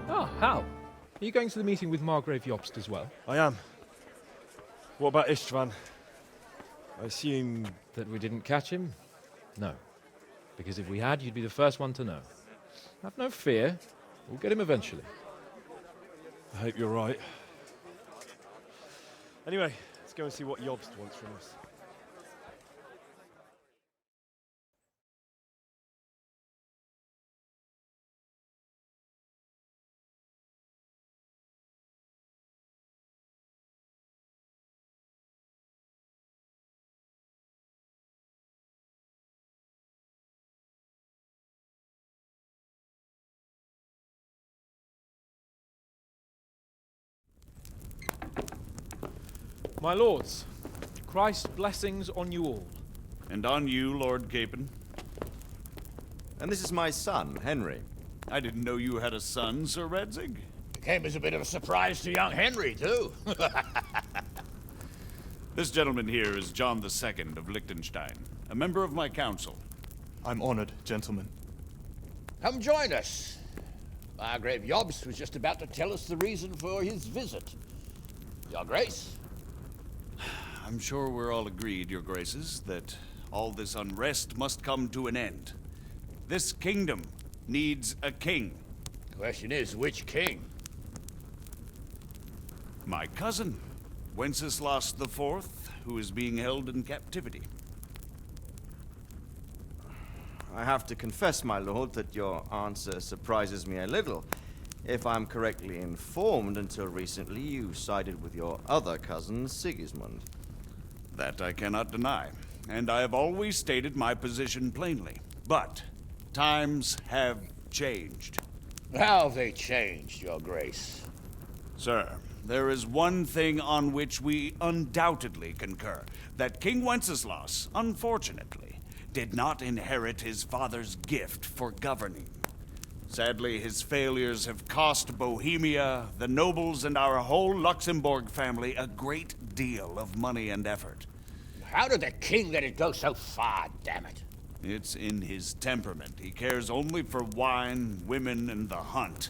Ah, Hal. Are you going to the meeting with Margrave Jobst as well? I am. What about Istvan? I assume... That we didn't catch him? No. Because if we had, you'd be the first one to know. Have no fear. We'll get him eventually. I hope you're right. Anyway, let's go and see what Jobst wants from us. My lords, Christ's blessings on you all. And on you, Lord Capon. And this is my son, Henry. I didn't know you had a son, Sir Redzig. It came as a bit of a surprise to young Henry, too. This gentleman here is John II of Liechtenstein, a member of my council. I'm honored, gentlemen. Come join us. Margrave Jobst was just about to tell us the reason for his visit. Your Grace? I'm sure we're all agreed, Your Graces, that all this unrest must come to an end. This kingdom needs a king. The question is, which king? My cousin, Wenceslas IV, who is being held in captivity. I have to confess, my lord, that your answer surprises me a little. If I'm correctly informed, until recently you sided with your other cousin, Sigismund. That I cannot deny, and I have always stated my position plainly. But times have changed. How have they changed, Your Grace? Sir, there is one thing on which we undoubtedly concur, that King Wenceslas, unfortunately, did not inherit his father's gift for governing. Sadly, his failures have cost Bohemia, the nobles, and our whole Luxembourg family a great deal of money and effort. How did the king let it go so far, damn it? It's in his temperament. He cares only for wine, women, and the hunt.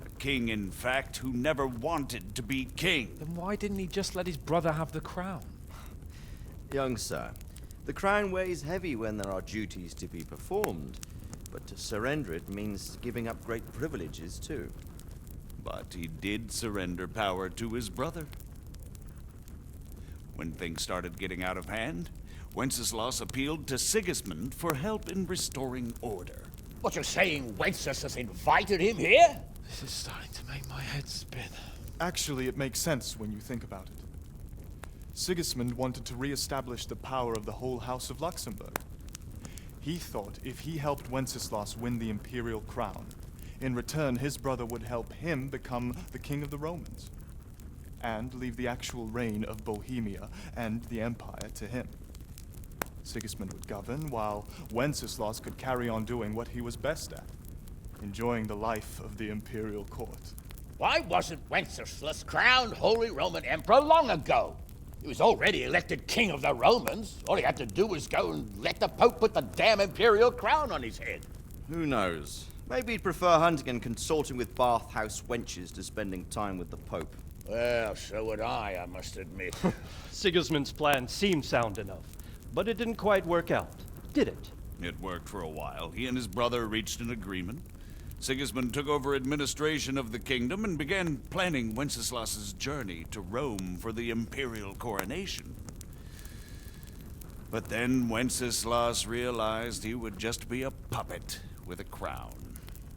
A king, in fact, who never wanted to be king. Then why didn't he just let his brother have the crown? Young sir, the crown weighs heavy when there are duties to be performed, but to surrender it means giving up great privileges, too. But he did surrender power to his brother. When things started getting out of hand, Wenceslas appealed to Sigismund for help in restoring order. What you're saying, Wenceslas invited him here? This is starting to make my head spin. Actually, it makes sense when you think about it. Sigismund wanted to re-establish the power of the whole House of Luxembourg. He thought if he helped Wenceslas win the imperial crown, in return his brother would help him become the king of the Romans, and leave the actual reign of Bohemia and the empire to him. Sigismund would govern, while Wenceslas could carry on doing what he was best at, enjoying the life of the imperial court. Why wasn't Wenceslas crowned Holy Roman Emperor long ago? He was already elected king of the Romans. All he had to do was go and let the Pope put the damn imperial crown on his head. Who knows? Maybe he'd prefer hunting and consorting with bathhouse wenches to spending time with the Pope. Well, so would I must admit. Sigismund's plan seemed sound enough, but it didn't quite work out, did it? It worked for a while. He and his brother reached an agreement. Sigismund took over administration of the kingdom and began planning Wenceslas's journey to Rome for the imperial coronation. But then Wenceslas realized he would just be a puppet with a crown.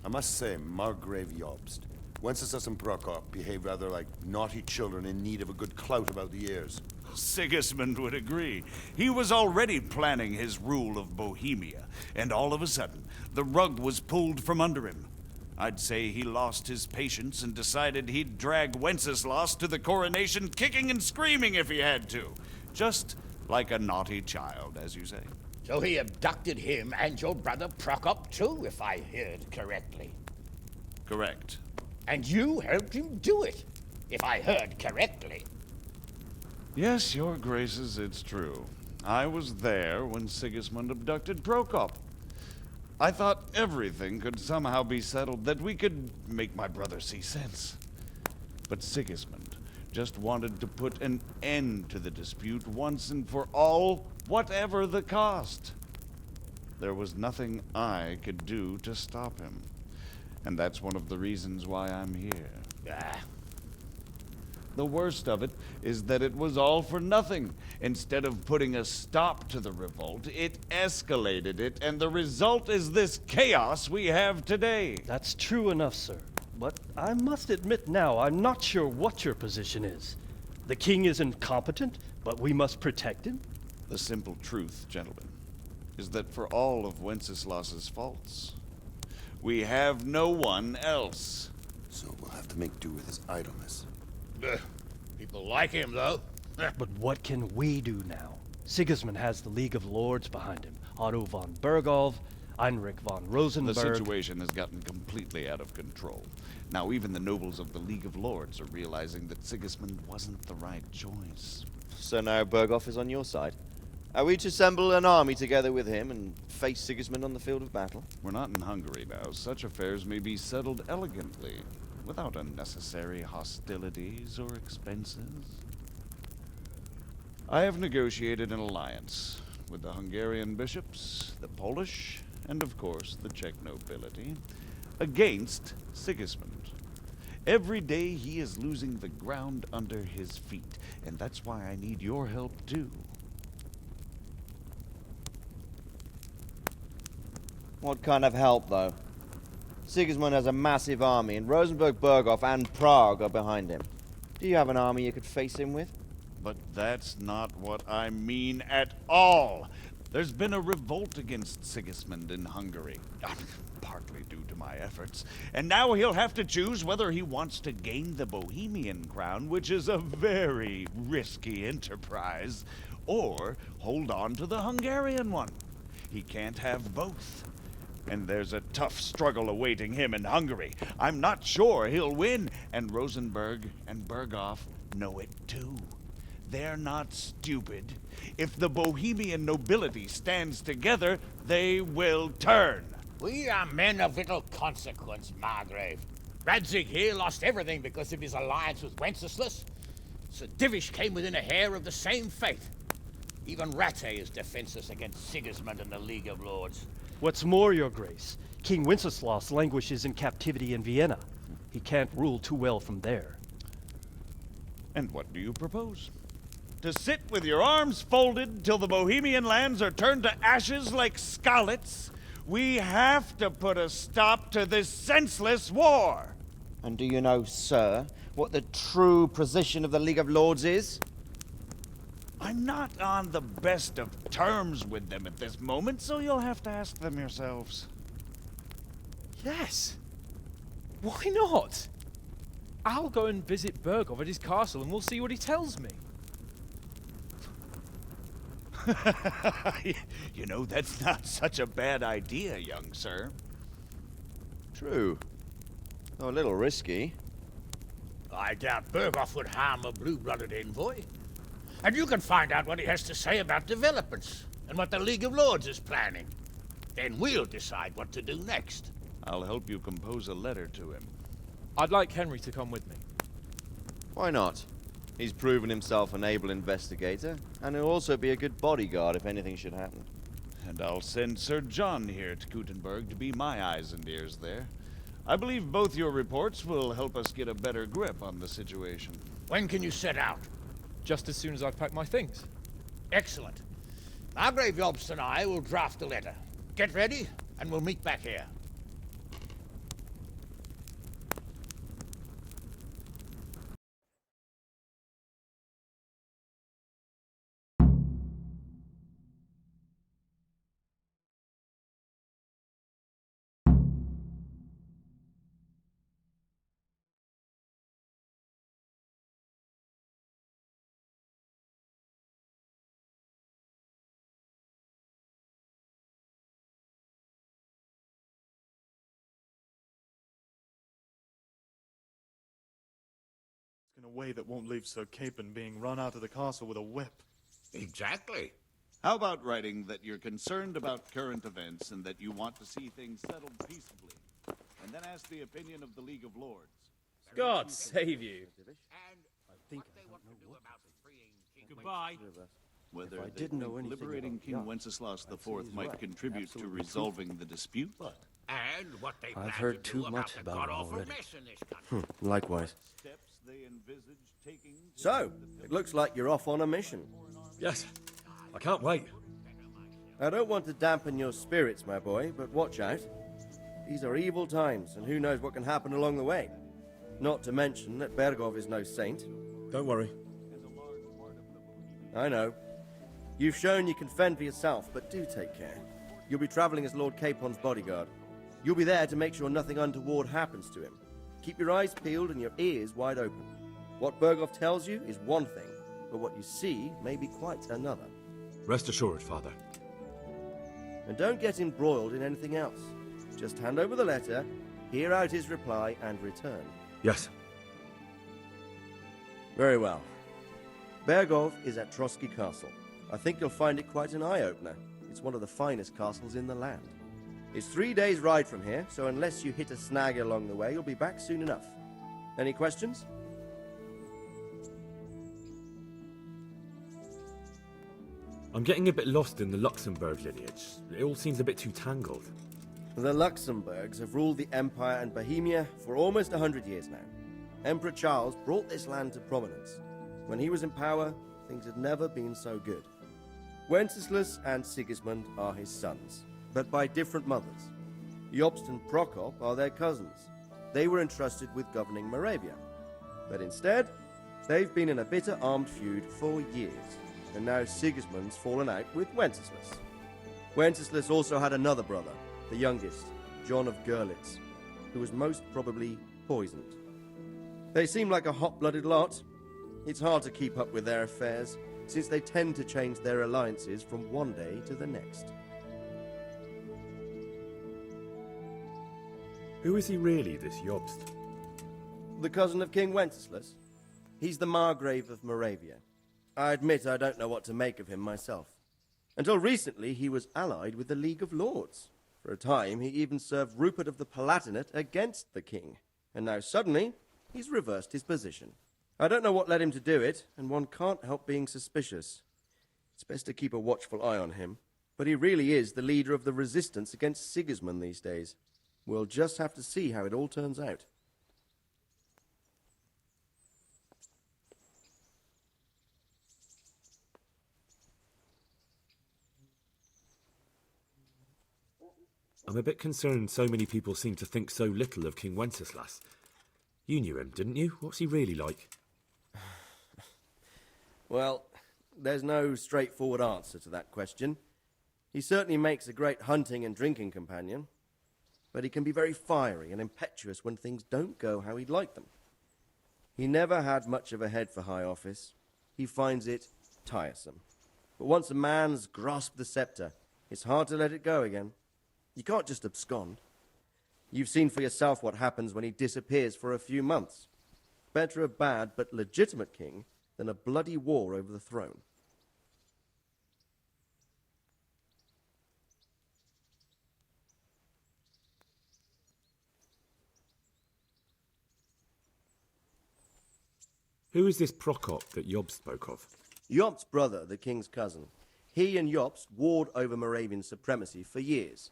I must say, Margrave Jobst, Wenceslas and Prokop behave rather like naughty children in need of a good clout about the ears. Sigismund would agree. He was already planning his rule of Bohemia, and all of a sudden, the rug was pulled from under him. I'd say he lost his patience and decided he'd drag Wenceslas to the coronation kicking and screaming if he had to. Just like a naughty child, as you say. So he abducted him and your brother Prokop too, if I heard correctly. Correct. And you helped him do it, if I heard correctly. Yes, your graces, it's true. I was there when Sigismund abducted Prokop. I thought everything could somehow be settled, that we could make my brother see sense. But Sigismund just wanted to put an end to the dispute once and for all, whatever the cost. There was nothing I could do to stop him. And that's one of the reasons why I'm here. Ah, The worst of it is that it was all for nothing. Instead of putting a stop to the revolt, it escalated it, and the result is this chaos we have today. That's true enough, sir. But I must admit now, I'm not sure what your position is. The king is incompetent, but we must protect him? The simple truth, gentlemen, is that for all of Wenceslas's faults, we have no one else. So we'll have to make do with his idleness. people like him, though. But what can we do now? Sigismund has the League of Lords behind him. Otto von Bergolf, Heinrich von The Rosenberg. situation has gotten completely out of control. Now even the nobles of the League of Lords are realizing that Sigismund wasn't the right choice. So now Berghoff is on your side. Are we to assemble an army together with him and face Sigismund on the field of battle? We're not in Hungary now. Such affairs may be settled elegantly, without unnecessary hostilities or expenses. I have negotiated an alliance with the Hungarian bishops, the Polish, and of course the Czech nobility, against Sigismund. Every day he is losing the ground under his feet, and that's why I need your help too. What kind of help, though? Sigismund has a massive army, and Rosenberg, Berghoff, and Prague are behind him. Do you have an army you could face him with? But that's not what I mean at all. There's been a revolt against Sigismund in Hungary, partly due to my efforts, and now he'll have to choose whether he wants to gain the Bohemian crown, which is a very risky enterprise, or hold on to the Hungarian one. He can't have both. And there's a tough struggle awaiting him in Hungary. I'm not sure he'll win, and Rosenberg and Berghoff know it too. They're not stupid. If the Bohemian nobility stands together, they will turn. We are men of little consequence, Margrave. Radzig here lost everything because of his alliance with Wenceslas. Sir Divish came within a hair of the same fate. Even Rattay is defenseless against Sigismund and the League of Lords. What's more, Your Grace, King Wenceslas languishes in captivity in Vienna. He can't rule too well from there. And what do you propose? To sit with your arms folded till the Bohemian lands are turned to ashes like Skalitz? We have to put a stop to this senseless war. And do you know, sir, what the true position of the League of Lords is? I'm not on the best of terms with them at this moment, so you'll have to ask them yourselves. Yes. Why not? I'll go and visit Berghoff at his castle and we'll see what he tells me. You know, that's not such a bad idea, young sir. True. Though a little risky. I doubt Berghoff would harm a blue-blooded envoy. And you can find out what he has to say about developments and what the League of Lords is planning. Then we'll decide what to do next. I'll help you compose a letter to him. I'd like Henry to come with me. Why not? He's proven himself an able investigator, and he'll also be a good bodyguard if anything should happen. And I'll send Sir John here to Kuttenberg to be my eyes and ears there. I believe both your reports will help us get a better grip on the situation. When can you set out? Just as soon as I've packed my things. Excellent. Margrave Jobst and I will draft a letter. Get ready, and we'll meet back here. In a way that won't leave Sir Capon being run out of the castle with a whip. Exactly. How about writing that you're concerned about current events and that you want to see things settled peaceably? And then ask the opinion of the League of Lords. God save you. And what they want to do about freeing King Goodbye. Whether I they didn't know think anything liberating about King yachts, Wenceslas I'd say IV he's might right. contribute to Absolutely resolving the dispute. And what they plan I've heard to too do much about about the it god-awful already. mess in this country. Likewise. Steps they envisage taking to So, it looks like you're off on a mission. Yes. I can't wait. I don't want to dampen your spirits, my boy, but watch out. These are evil times, and who knows what can happen along the way. Not to mention that Bergov is no saint. Don't worry. I know. You've shown you can fend for yourself, but do take care. You'll be traveling as Lord Capon's bodyguard. You'll be there to make sure nothing untoward happens to him. Keep your eyes peeled and your ears wide open. What Bergov tells you is one thing, but what you see may be quite another. Rest assured, Father. And don't get embroiled in anything else. Just hand over the letter, hear out his reply, and return. Yes. Very well. Bergov is at Trotsky Castle. I think you'll find it quite an eye-opener. It's one of the finest castles in the land. It's 3 days' ride from here, so unless you hit a snag along the way, you'll be back soon enough. Any questions? I'm getting a bit lost in the Luxembourg lineage. It all seems a bit too tangled. The Luxembourgs have ruled the Empire and Bohemia for almost 100 years now. Emperor Charles brought this land to prominence. When he was in power, things had never been so good. Wenceslas and Sigismund are his sons, but by different mothers. Jobst and Prokop are their cousins. They were entrusted with governing Moravia. But instead, they've been in a bitter armed feud for years, and now Sigismund's fallen out with Wenceslas. Wenceslas also had another brother, the youngest, John of Görlitz, who was most probably poisoned. They seem like a hot-blooded lot. It's hard to keep up with their affairs, since they tend to change their alliances from one day to the next. Who is he really, this Jobst? The cousin of King Wenceslas? He's the Margrave of Moravia. I admit I don't know what to make of him myself. Until recently, he was allied with the League of Lords. For a time, he even served Rupert of the Palatinate against the king. And now suddenly, he's reversed his position. I don't know what led him to do it, and one can't help being suspicious. It's best to keep a watchful eye on him. But he really is the leader of the resistance against Sigismund these days. We'll just have to see how it all turns out. I'm a bit concerned so many people seem to think so little of King Wenceslas. You knew him, didn't you? What's he really like? Well, there's no straightforward answer to that question. He certainly makes a great hunting and drinking companion, but he can be very fiery and impetuous when things don't go how he'd like them. He never had much of a head for high office. He finds it tiresome. But once a man's grasped the scepter, it's hard to let it go again. You can't just abscond. You've seen for yourself what happens when he disappears for a few months. Better a bad but legitimate king than a bloody war over the throne. Who is this Prokop that Job spoke of? Jobst's brother, the king's cousin. He and Jobst warred over Moravian supremacy for years.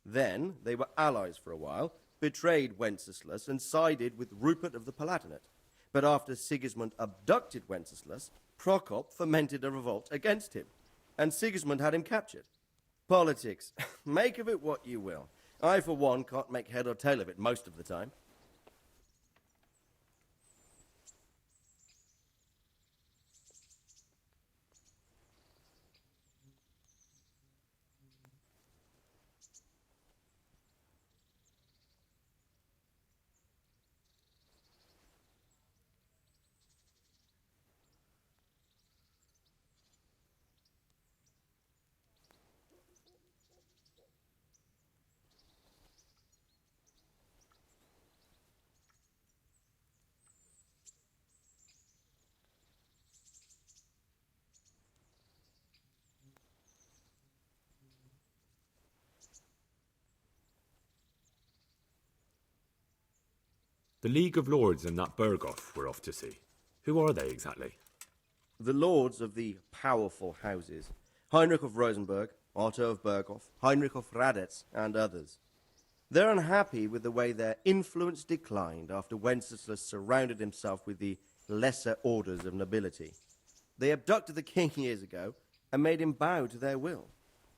Then they were allies for a while, betrayed Wenceslas and sided with Rupert of the Palatinate. But after Sigismund abducted Wenceslas, Prokop fomented a revolt against him, and Sigismund had him captured. Politics. Make of it what you will. I, for one, can't make head or tail of it most of the time. The League of Lords and that Berghoff we're off to see. Who are they exactly? The lords of the powerful houses. Heinrich of Rosenberg, Otto of Berghoff, Heinrich of Radetz, and others. They're unhappy with the way their influence declined after Wenceslas surrounded himself with the lesser orders of nobility. They abducted the king years ago and made him bow to their will.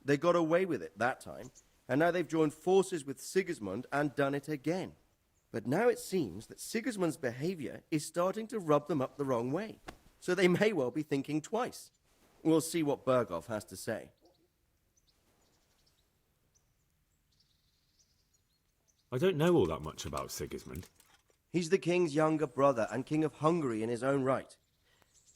They got away with it that time, and now they've joined forces with Sigismund and done it again. But now it seems that Sigismund's behavior is starting to rub them up the wrong way, so they may well be thinking twice. We'll see what Berghoff has to say. I don't know all that much about Sigismund. He's the king's younger brother and king of Hungary in his own right.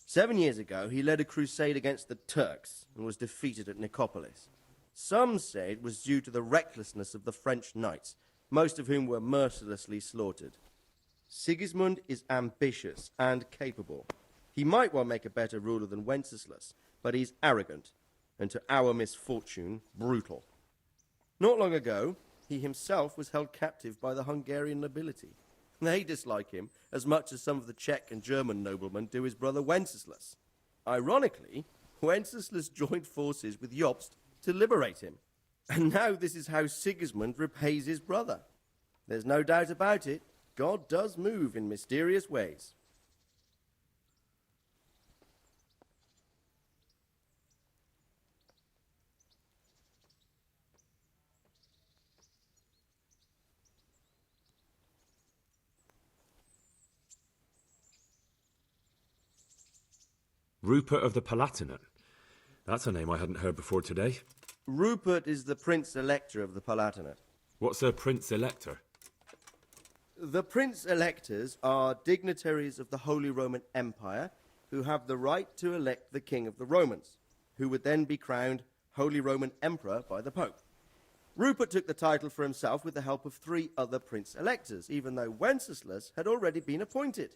7 years ago, he led a crusade against the Turks and was defeated at Nicopolis. Some say it was due to the recklessness of the French knights, most of whom were mercilessly slaughtered. Sigismund is ambitious and capable. He might well make a better ruler than Wenceslas, but he's arrogant, and to our misfortune, brutal. Not long ago, he himself was held captive by the Hungarian nobility. They dislike him as much as some of the Czech and German noblemen do his brother Wenceslas. Ironically, Wenceslas joined forces with Jobst to liberate him. And now this is how Sigismund repays his brother. There's no doubt about it, God does move in mysterious ways. Rupert of the Palatinate. That's a name I hadn't heard before today. Rupert is the Prince Elector of the Palatinate. What's a Prince Elector? The Prince Electors are dignitaries of the Holy Roman Empire who have the right to elect the King of the Romans, who would then be crowned Holy Roman Emperor by the Pope. Rupert took the title for himself with the help of 3 other Prince Electors, even though Wenceslas had already been appointed.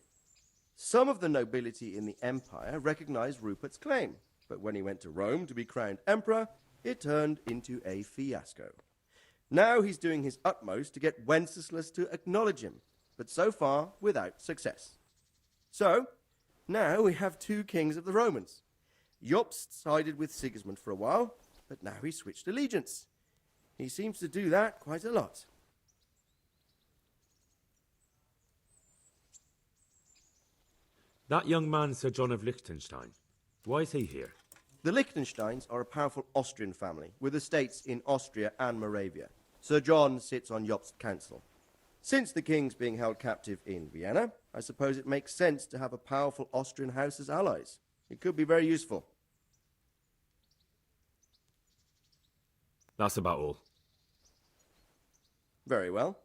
Some of the nobility in the empire recognized Rupert's claim, but when he went to Rome to be crowned emperor, it turned into a fiasco. Now he's doing his utmost to get Wenceslas to acknowledge him, but so far without success. So, now we have 2 kings of the Romans. Jobst sided with Sigismund for a while, but now he's switched allegiance. He seems to do that quite a lot. That young man, Sir John of Liechtenstein. Why is he here? The Liechtensteins are a powerful Austrian family with estates in Austria and Moravia. Sir John sits on Jobst's council. Since the king's being held captive in Vienna, I suppose it makes sense to have a powerful Austrian house as allies. It could be very useful. That's about all. Very well.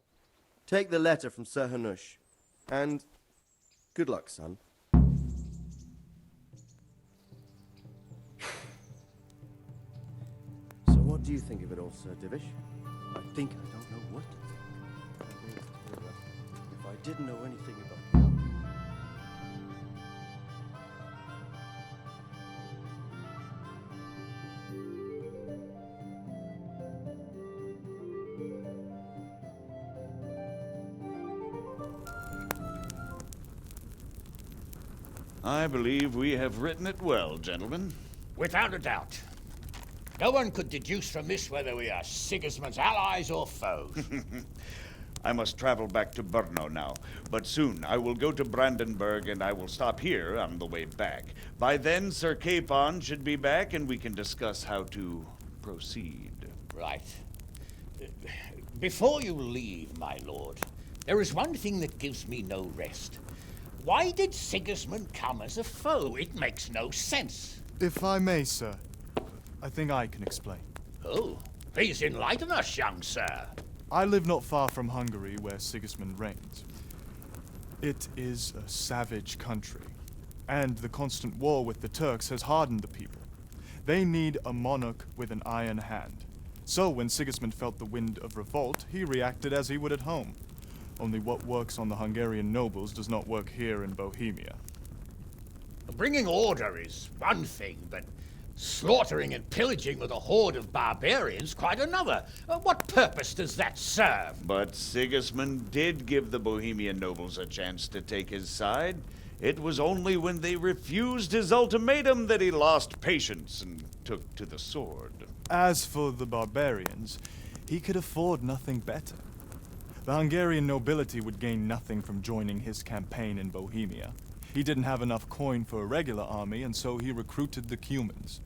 Take the letter from Sir Hanush. And good luck, son. So what do you think of it all, Sir Divish? I think I don't know what to think. If I didn't know anything about I believe we have written it well, gentlemen. Without a doubt. No one could deduce from this whether we are Sigismund's allies or foes. I must travel back to Brno now, but soon I will go to Brandenburg and I will stop here on the way back. By then, Sir Capon should be back and we can discuss how to proceed. Right. Before you leave, my lord, there is one thing that gives me no rest. Why did Sigismund come as a foe? It makes no sense. If I may, sir, I think I can explain. Oh, please enlighten us, young sir. I live not far from Hungary, where Sigismund reigns. It is a savage country, and the constant war with the Turks has hardened the people. They need a monarch with an iron hand. So when Sigismund felt the wind of revolt, he reacted as he would at home. Only what works on the Hungarian nobles does not work here in Bohemia. Bringing order is one thing, but Slaughtering and pillaging with a horde of barbarians, quite another. What purpose does that serve? But Sigismund did give the Bohemian nobles a chance to take his side. It was only when they refused his ultimatum that he lost patience and took to the sword. As for the barbarians, he could afford nothing better. The Hungarian nobility would gain nothing from joining his campaign in Bohemia. He didn't have enough coin for a regular army, and so he recruited the Cumans.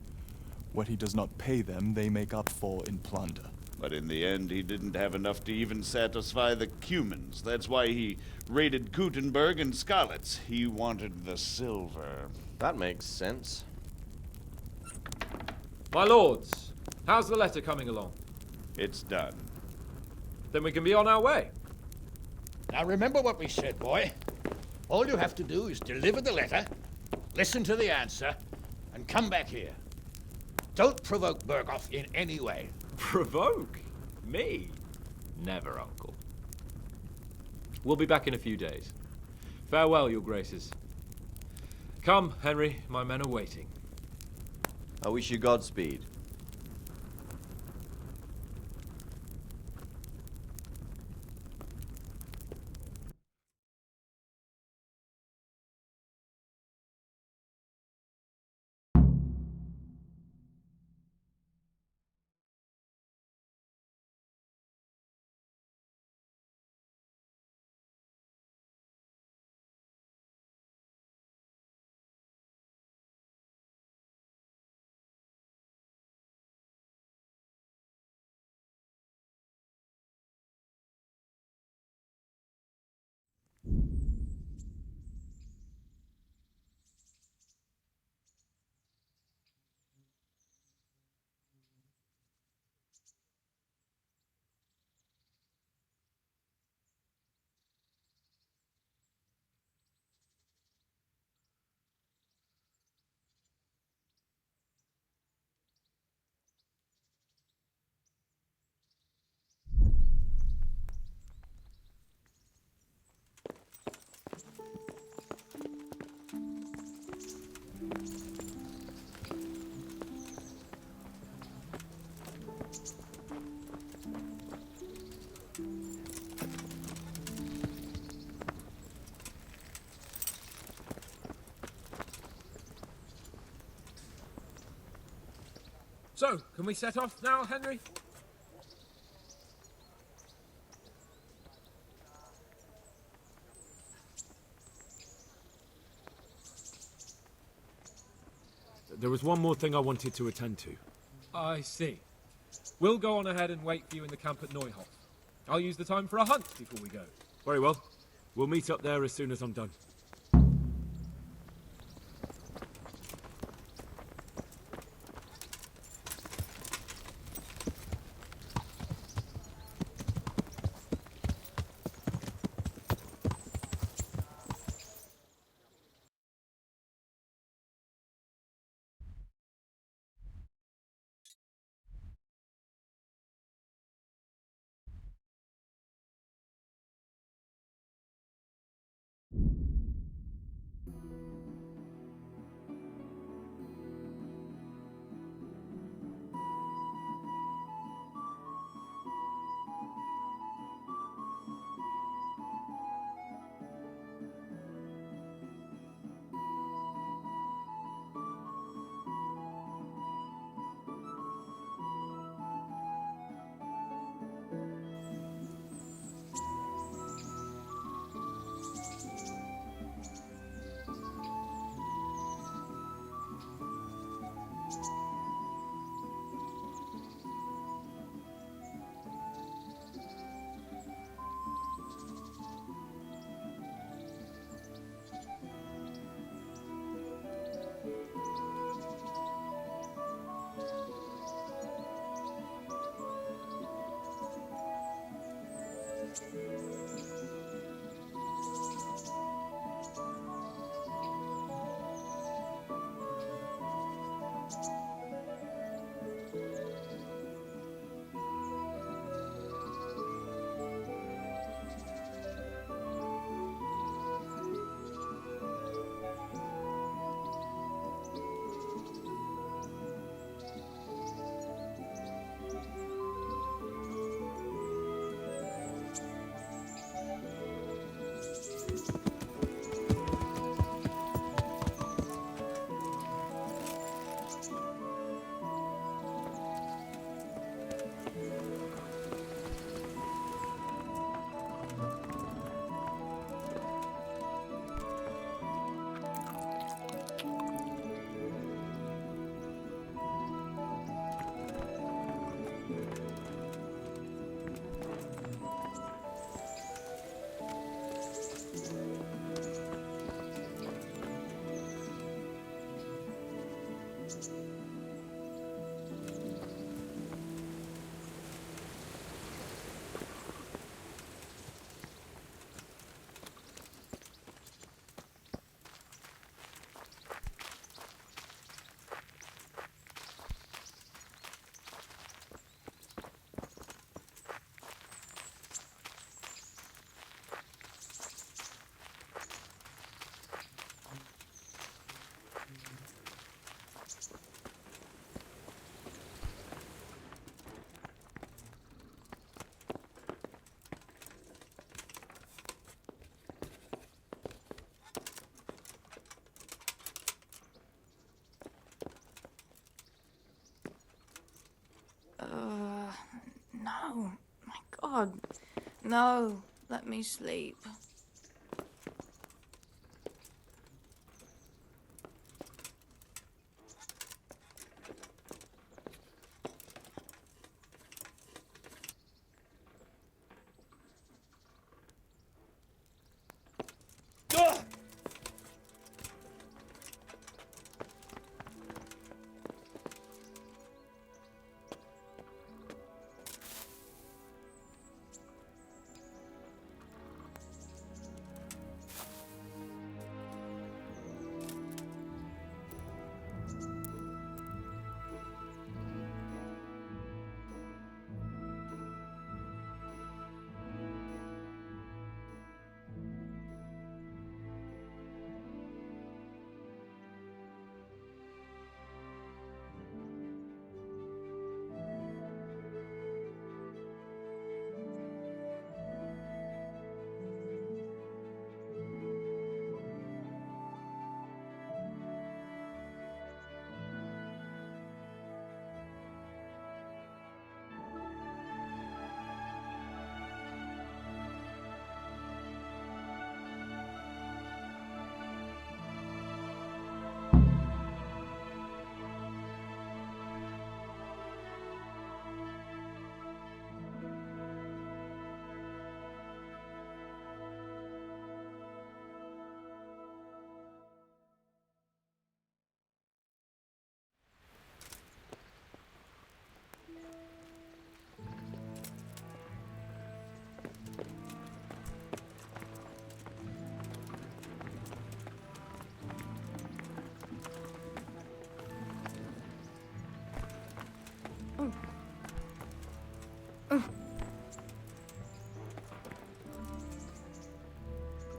What he does not pay them, they make up for in plunder. But in the end, he didn't have enough to even satisfy the Cumans. That's why he raided Gutenberg and Skalitz. He wanted the silver. That makes sense. My lords, how's the letter coming along? It's done. Then we can be on our way. Now remember what we said, boy. All you have to do is deliver the letter, listen to the answer, and come back here. Don't provoke Berghoff in any way. Provoke? Me? Never, Uncle. We'll be back in a few days. Farewell, your graces. Come, Henry, my men are waiting. I wish you Godspeed. So, can we set off now, Henry? There was one more thing I wanted to attend to. I see. We'll go on ahead and wait for you in the camp at Neuhof. I'll use the time for a hunt before we go. Very well. We'll meet up there as soon as I'm done. God. No, let me sleep.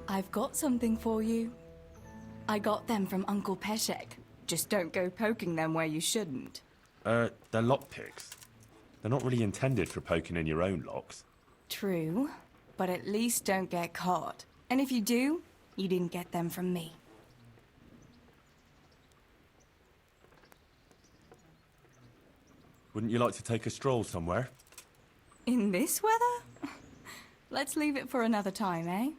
I've got something for you. I got them from Uncle Peshek. Just don't go poking them where you shouldn't. They're lockpicks. They're not really intended for poking in your own locks. True, but at least don't get caught. And if you do, you didn't get them from me. Wouldn't you like to take a stroll somewhere? In this weather? Let's leave it for another time, eh?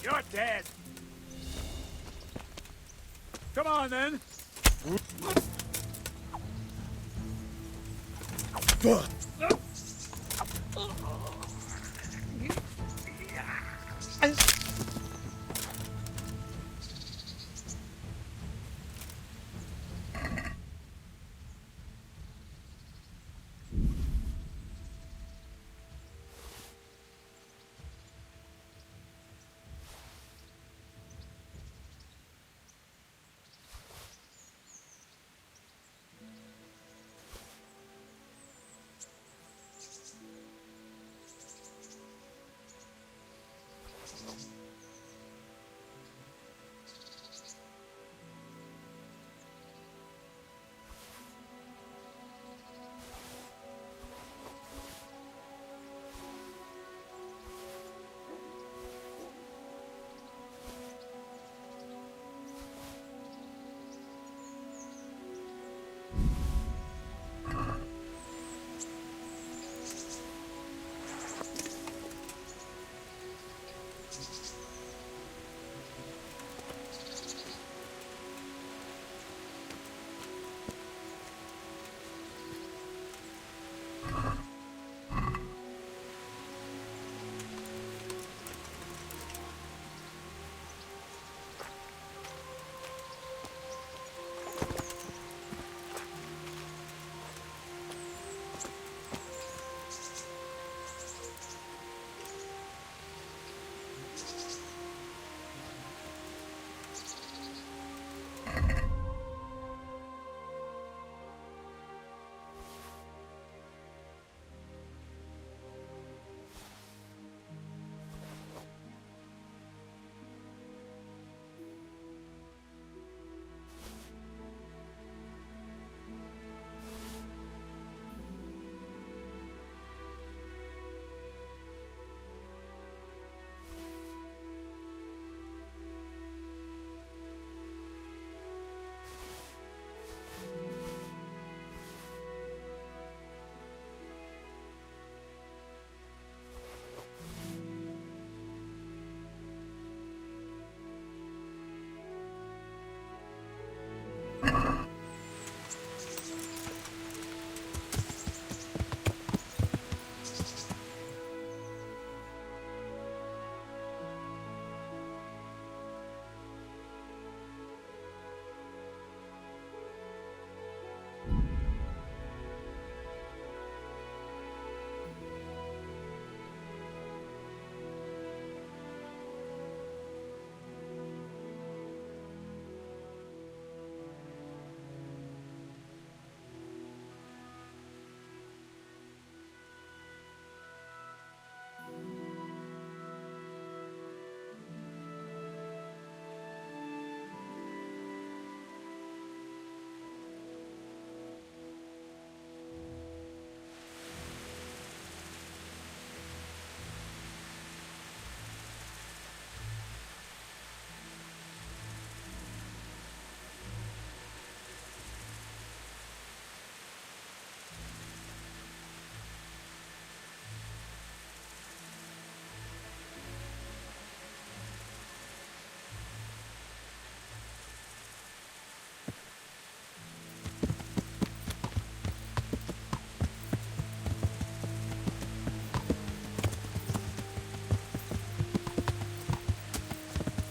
You're dead. Come on, then.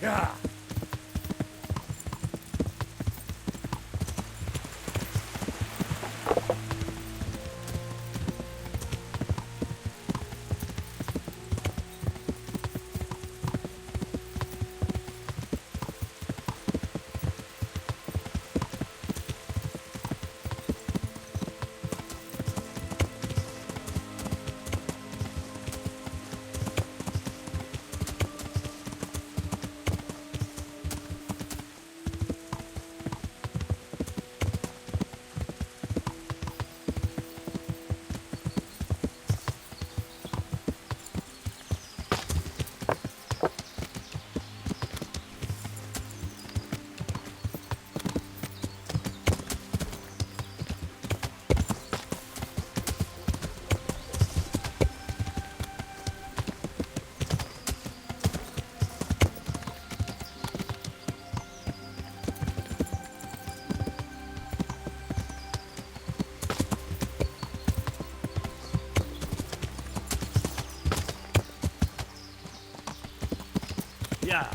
Yeah. Yeah.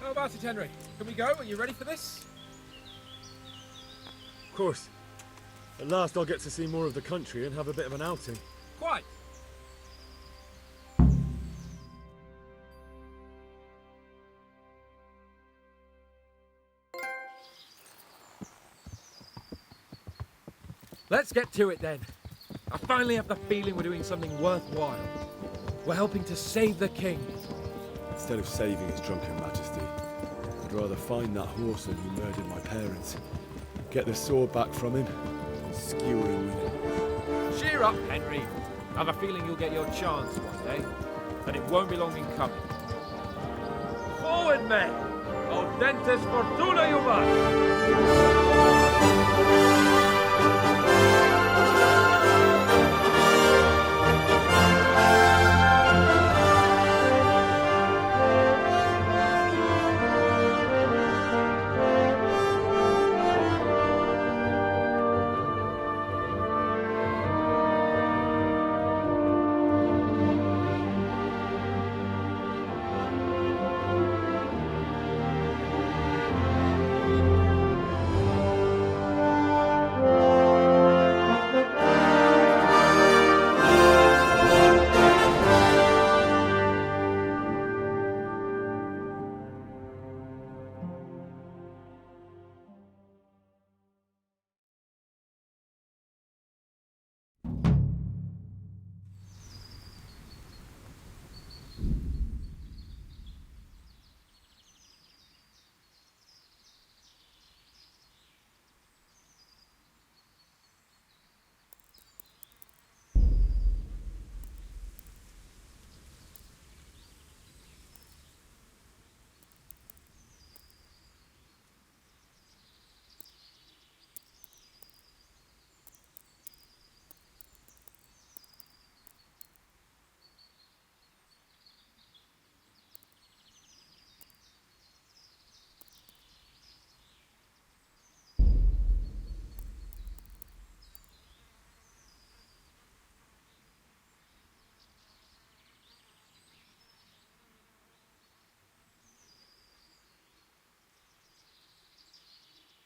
How about it, Henry? Can we go? Are you ready for this? Of course. At last I'll get to see more of the country and have a bit of an outing. Quite. Let's get to it then. I finally have the feeling we're doing something worthwhile. We're helping to save the king. Instead of saving his drunken majesty, I'd rather find that horseman who murdered my parents, get the sword back from him, and skewer him with it. Cheer up, Henry. I have a feeling you'll get your chance one day, and it won't be long in coming. Forward, men! Audentes fortuna you must!